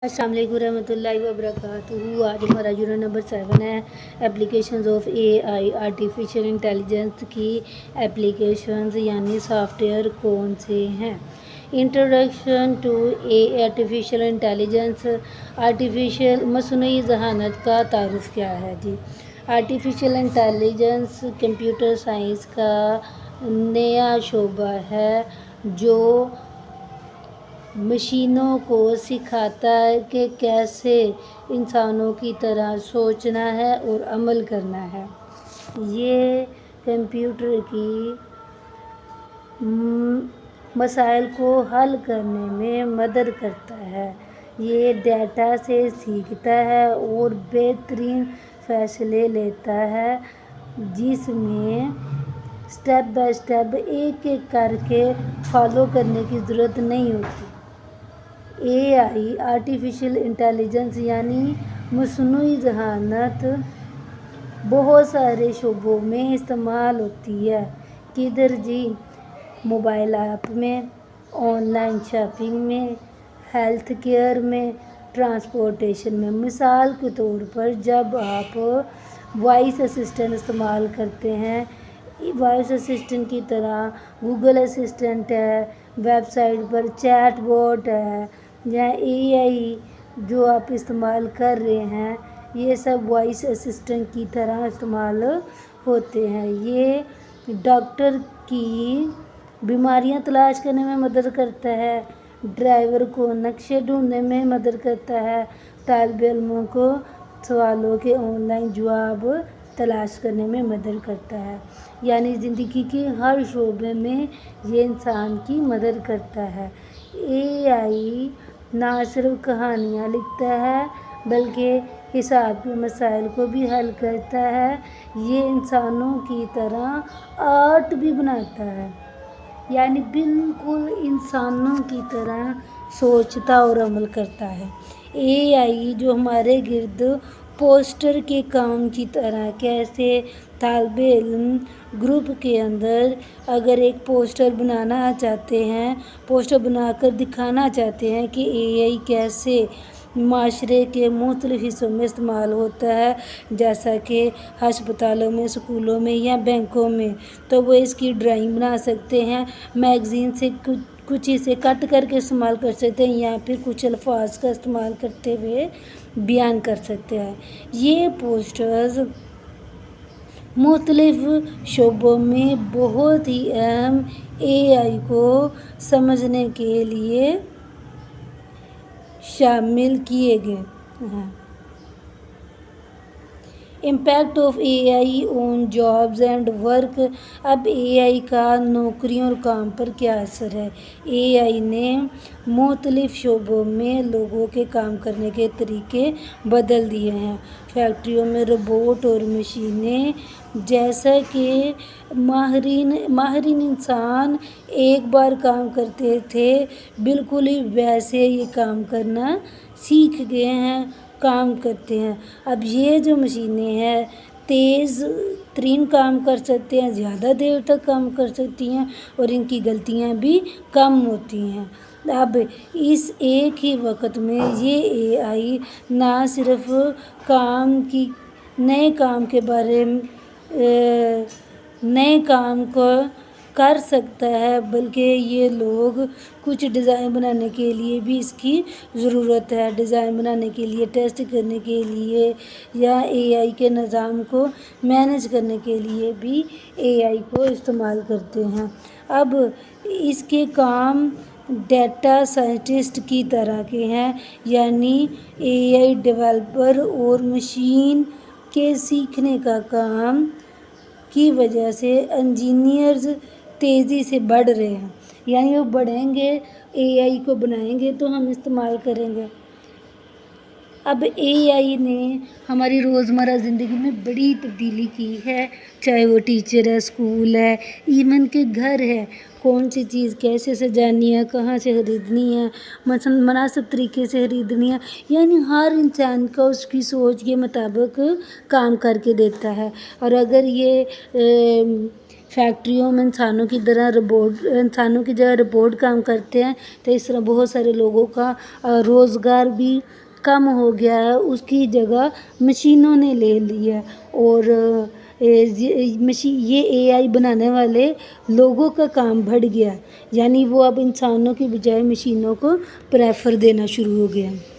السلام علیکم ورحمۃ اللہ وبرکاتہ۔ آج ہمارا یونٹ نمبر 7 ہے اپلیکیشنز آف اے آئی، آرٹیفیشیل انٹیلیجنس کی اپلیکیشنز یعنی سافٹ ویئر کون سے ہیں۔ Introduction to artificial intelligence. مصنوعی ذہانت کا تعارف کیا ہے جی؟ آرٹیفیشیل انٹیلیجنس کمپیوٹر سائنس کا نیا شعبہ ہے جو مشینوں کو سکھاتا ہے کہ کیسے انسانوں کی طرح سوچنا ہے اور عمل کرنا ہے۔ یہ کمپیوٹر کی مسائل کو حل کرنے میں مدد کرتا ہے۔ یہ ڈیٹا سے سیکھتا ہے اور بہترین فیصلے لیتا ہے جس میں اسٹیپ بائی اسٹیپ ایک ایک کر کے فالو کرنے کی ضرورت نہیں ہوتی۔ اے آئی آرٹیفیشیل انٹیلیجنس یعنی مصنوعی ذہانت بہت سارے شعبوں میں استعمال ہوتی ہے۔ کدھر جی؟ موبائل ایپ میں، آن لائن شاپنگ میں، ہیلتھ کیئر میں، ٹرانسپورٹیشن میں۔ مثال کے طور پر جب آپ وائس اسسٹنٹ استعمال کرتے ہیں، وائس اسسٹنٹ کی طرح گوگل اسسٹنٹ ہے، ویب سائٹ پر چیٹ بوٹ ہے یا اے آئی جو آپ استعمال کر رہے ہیں، یہ سب وائس اسسٹنٹ کی طرح استعمال ہوتے ہیں۔ یہ ڈاکٹر کی بیماریاں تلاش کرنے میں مدد کرتا ہے، ڈرائیور کو نقشے ڈھونڈنے میں مدد کرتا ہے، طالب علموں کو سوالوں کے آن لائن جواب تلاش کرنے میں مدد کرتا ہے۔ یعنی زندگی کے ہر شعبے میں یہ انسان کی مدد کرتا ہے۔ اے آئی نہ صرف کہانیاں لکھتا ہے بلکہ حساب کے مسائل کو بھی حل کرتا ہے۔ یہ انسانوں کی طرح آرٹ بھی بناتا ہے، یعنی بالکل انسانوں کی طرح سوچتا اور عمل کرتا ہے۔ اے آئی جو ہمارے گرد پوسٹر کے کام کی طرح کیسے طالب علم گروپ کے اندر اگر ایک پوسٹر بنانا چاہتے ہیں، پوسٹر بنا کر دکھانا چاہتے ہیں کہ اے آئی کیسے معاشرے کے مختلف حصوں میں استعمال ہوتا ہے، جیسا کہ ہسپتالوں میں، اسکولوں میں یا بینکوں میں، تو وہ اس کی ڈرائنگ بنا سکتے ہیں، میگزین سے کچھ اسے کٹ کر کے استعمال کر سکتے ہیں یا پھر کچھ الفاظ کا استعمال کرتے ہوئے بیان کر سکتے ہیں۔ یہ پوسٹرز مختلف شعبوں میں بہت ہی اہم اے آئی کو سمجھنے کے لیے شامل کیے گئے ہیں۔ Impact of AI I on jobs and work. اب اے آئی کا نوکریوں اور کام پر کیا اثر ہے؟ اے آئی نے مختلف شعبوں میں لوگوں کے کام کرنے کے طریقے بدل دیے ہیں۔ فیکٹریوں میں روبوٹ اور مشینیں جیسا کہ ماہرین انسان ایک بار کام کرتے تھے، بالکل ہی ویسے یہ کام کرنا سیکھ گئے ہیں، کام کرتے ہیں۔ اب یہ جو مشینیں ہیں تیز ترین کام کر سکتے ہیں، زیادہ دیر تک کام کر سکتی ہیں اور ان کی غلطیاں بھی کم ہوتی ہیں۔ اب اس ایک ہی وقت میں یہ اے آئی نہ صرف نئے کام کو کر سکتا ہے بلکہ یہ لوگ کچھ ڈیزائن بنانے کے لیے بھی اس کی ضرورت ہے، ڈیزائن بنانے کے لیے، ٹیسٹ کرنے کے لیے یا اے آئی کے نظام کو مینیج کرنے کے لیے بھی اے آئی کو استعمال کرتے ہیں۔ اب اس کے کام ڈیٹا سائنٹسٹ کی طرح کے ہیں، یعنی اے آئی ڈیولپر اور مشین کے سیکھنے کا کام کی وجہ سے انجینئرز تیزی سے بڑھ رہے ہیں، یعنی وہ بڑھیں گے، اے آئی کو بنائیں گے تو ہم استعمال کریں گے۔ اب اے آئی نے ہماری روزمرہ زندگی میں بڑی تبدیلی کی ہے، چاہے وہ ٹیچر ہے، اسکول ہے، ایون کہ گھر ہے، کون سی چیز کیسے سجانی ہے، کہاں سے خریدنی ہے، مناسب طریقے سے خریدنی ہے، یعنی ہر انسان کا اس کی سوچ کے مطابق کام کر کے دیتا ہے۔ اور اگر یہ فیکٹریوں میں انسانوں کی جگہ روبوٹ کام کرتے ہیں، تو اس طرح بہت سارے لوگوں کا روزگار بھی کم ہو گیا ہے، اس کی جگہ مشینوں نے لے لی ہے۔ اور یہ اے آئی بنانے والے لوگوں کا کام بڑھ گیا ہے، یعنی وہ اب انسانوں کی بجائے مشینوں کو پریفر دینا شروع ہو گیا ہے۔